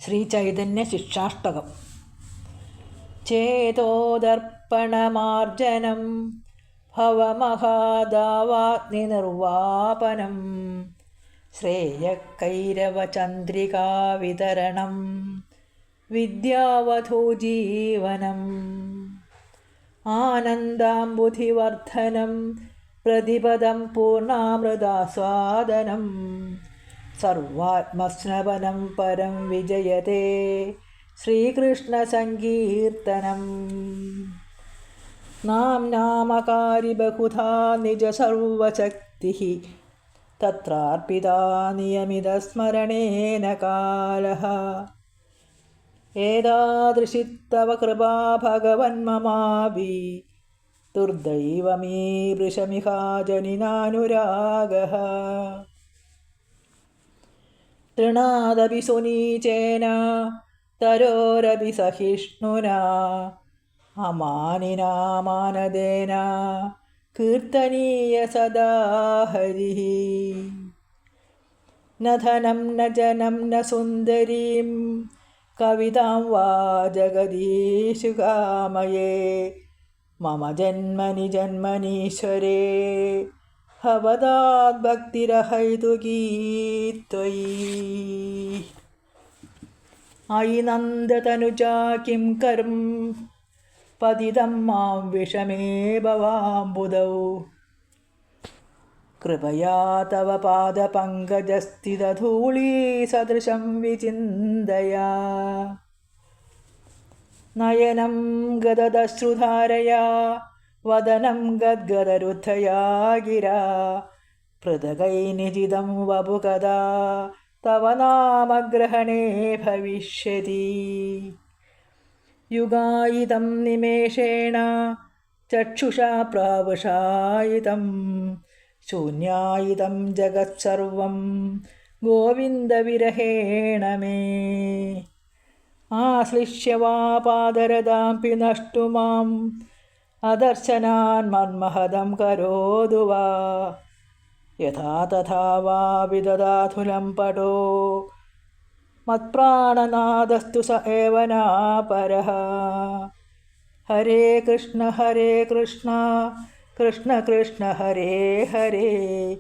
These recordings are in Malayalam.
ശ്രീചൈതന്യ ശിക്ഷാഷ്ടകം. ചേതോദർപ്പണമാർജനം ഭവമഹാദാവാഗ്നിനിർവാപനം ശ്രേയക്കൈരവചന്ദ്രികാവിതരണം വിദ്യാവധൂജീവനം ആനന്ദാംബുധിവർദ്ധനം പ്രതിപദം പൂർണ്ണാമൃതാസ്വാദനം സർവാത്മസ്നപനം പരം വിജയതേ ശ്രീകൃഷ്ണസങ്കീർത്തനം. നാംനാമകാരി ബഹുധാ നിജസർവശക്തിഃ തത്രാർപ്പിതാ നിയമിതസ്മരണേന കാലഃ. ഏതാദൃശി തവ കൃപാ ഭഗവന്മമാവി ദുർദൈവമീവൃശമിഹാജനിനാനുരാഗഃ. തൃണാദപി സുനീചേന തരോരപി സഹിഷ്ണുനാ അമാനിനാ മാനദേന കീർത്തനീയ സദാ ഹരിഃ. ന ധനം ന ജനം ന സുന്ദരീം കവിതാം വാ ജഗദീശു കാമയേ മമ ജന്മനി ജന്മനീശ്വരേ ഭവതാദ്ഭക്തിരഹൈതുകീ ത്വയി. അയി നന്ദതനുജാ കിം കർം പതിതം മാം വിഷമേ ഭവാംബുദൗ. കൃപയാ തവ പാദപങ്കജസ്ഥിതധൂളീസദൃശം വിചിന്തയാ നയനം ഗദദശ്രുധാരയാ വദനം ഗദ്ഗദരുദ്ധയാ ഗിരാ പൃഥഗൈനിജിതം വപുകഥാ തവ നാമഗ്രഹണേ ഭവിഷ്യതി. യുഗായിതം നിമേഷേണ ചക്ഷുഷാ പ്രാവൃഷായിതം ശൂന്യായിതം ജഗത്സർവം ഗോവിന്ദവിരഹേണ മേ. ആശ്ലിഷ്യ വാ പാദരതാംപി നഷ്ടു മാം അദർശനാൻ മന്മഹദം കരോതു വാ. യഥാ തഥാ വാ വിദദാധുലം പടോ മത്പ്രാണനാദസ്തു സ ഏവ നാപരഃ. ഹരേ കൃഷ്ണ കൃഷ്ണ കൃഷ്ണ ഹരേ ഹരേ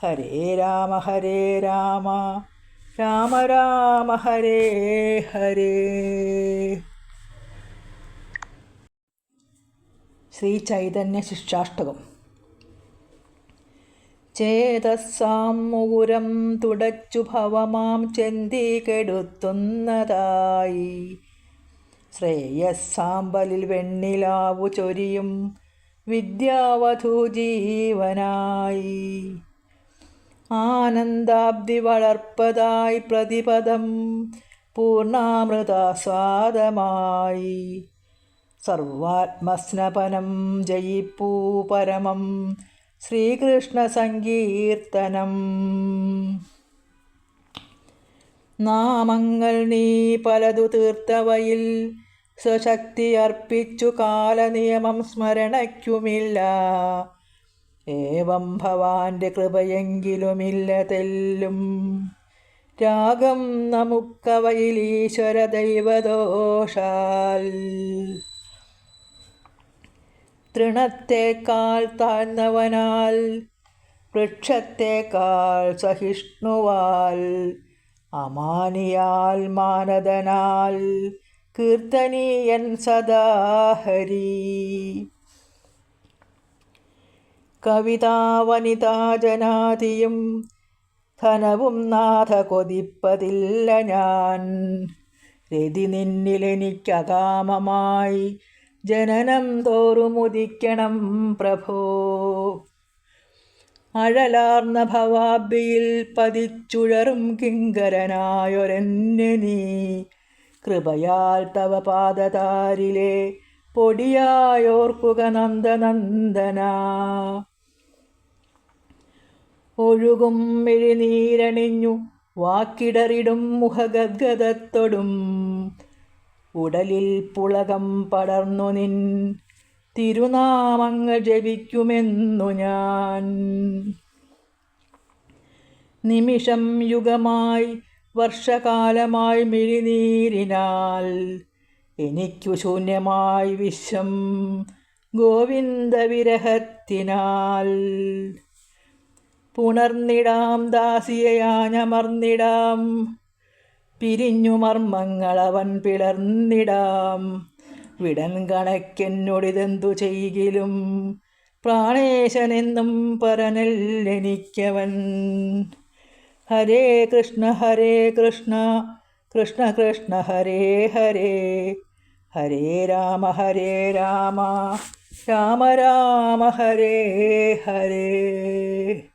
ഹരേ രാമ രാമ രാമ ഹരേ ഹരേ. ശ്രീചൈതന്യ ശിക്ഷാഷ്ടകം. ചേതസ്സാം മുകുരം തുടച്ചു ഭവമാം ചെന്തികെടുത്തുന്നതായി ശ്രേയസ്സാമ്പലിൽ വെണ്ണിലാവു ചൊരിയും വിദ്യാവധൂജീവനായി. ആനന്ദാബ്ദി വളർപ്പതായി പ്രതിപദം പൂർണ്ണാമൃതാസ്വാദമായി സർവാത്മസ്നപനം ജയിപ്പൂ പരമം ശ്രീകൃഷ്ണ സങ്കീർത്തനം. നാമങ്ങൾ നീ പലതു തീർത്തവയിൽ സ്വശക്തി അർപ്പിച്ചു കാലനിയമം സ്മരണയ്ക്കുമില്ല. ഏവം ഭവാന്റെ കൃപയെങ്കിലുമില്ല തെല്ലും രാഗം നമുക്കവയിൽ ഈശ്വര ദൈവദോഷാൽ. തൃണത്തേക്കാൾ താഴ്ന്നവനാൽ വൃക്ഷത്തേക്കാൾ സഹിഷ്ണുവാൽ അമാനിയാൽ മാനദനാൽ കീർത്തനീയൻ സദാ ഹരി. കവിതാവനിതാജനാതിയും ധനവും നാഥ കൊതിപ്പതില്ല ഞാൻ. രതി നിന്നിലെനിക്കകാമമായി ജനനം തോറുമുദിക്കണം പ്രഭോ. അഴലാർന്ന ഭവാബ്ദിയിൽ പതിച്ചുഴറും കിങ്കരനായൊരെന്നെ നീ കൃപയാൽ തവ പാദതാരിലെ പൊടിയായോർക്കുക നന്ദനന്ദന. ഒഴുകും മിഴിനീരണിഞ്ഞു വാക്കിടറിടും മുഖഗദ്ഗദത്തൊടും ഉടലിൽ പുളകം പടർന്നു നിൻ തിരുനാമങ്ങൾ ജപിക്കുമെന്നു ഞാൻ. നിമിഷം യുഗമായി വർഷകാലമായി മിഴിനീരിനാൽ എനിക്കു ശൂന്യമായി വിശ്വം ഗോവിന്ദവിരഹത്തിനാൽ. പുണർന്നിടാം ദാസിയയാഞ്ഞമർന്നിടാം, പിരിഞ്ഞു മർമ്മങ്ങളവൻ പിളർന്നിടാം. വിടൻ കണക്കെന്നൊടിതെന്തു ചെയ്കിലും പ്രാണേശനെന്നും പരനല്ലെനിക്കവൻ. ഹരേ കൃഷ്ണ കൃഷ്ണ കൃഷ്ണ ഹരേ ഹരേ, ഹരേ രാമ രാമ രാമ ഹരേ ഹരേ.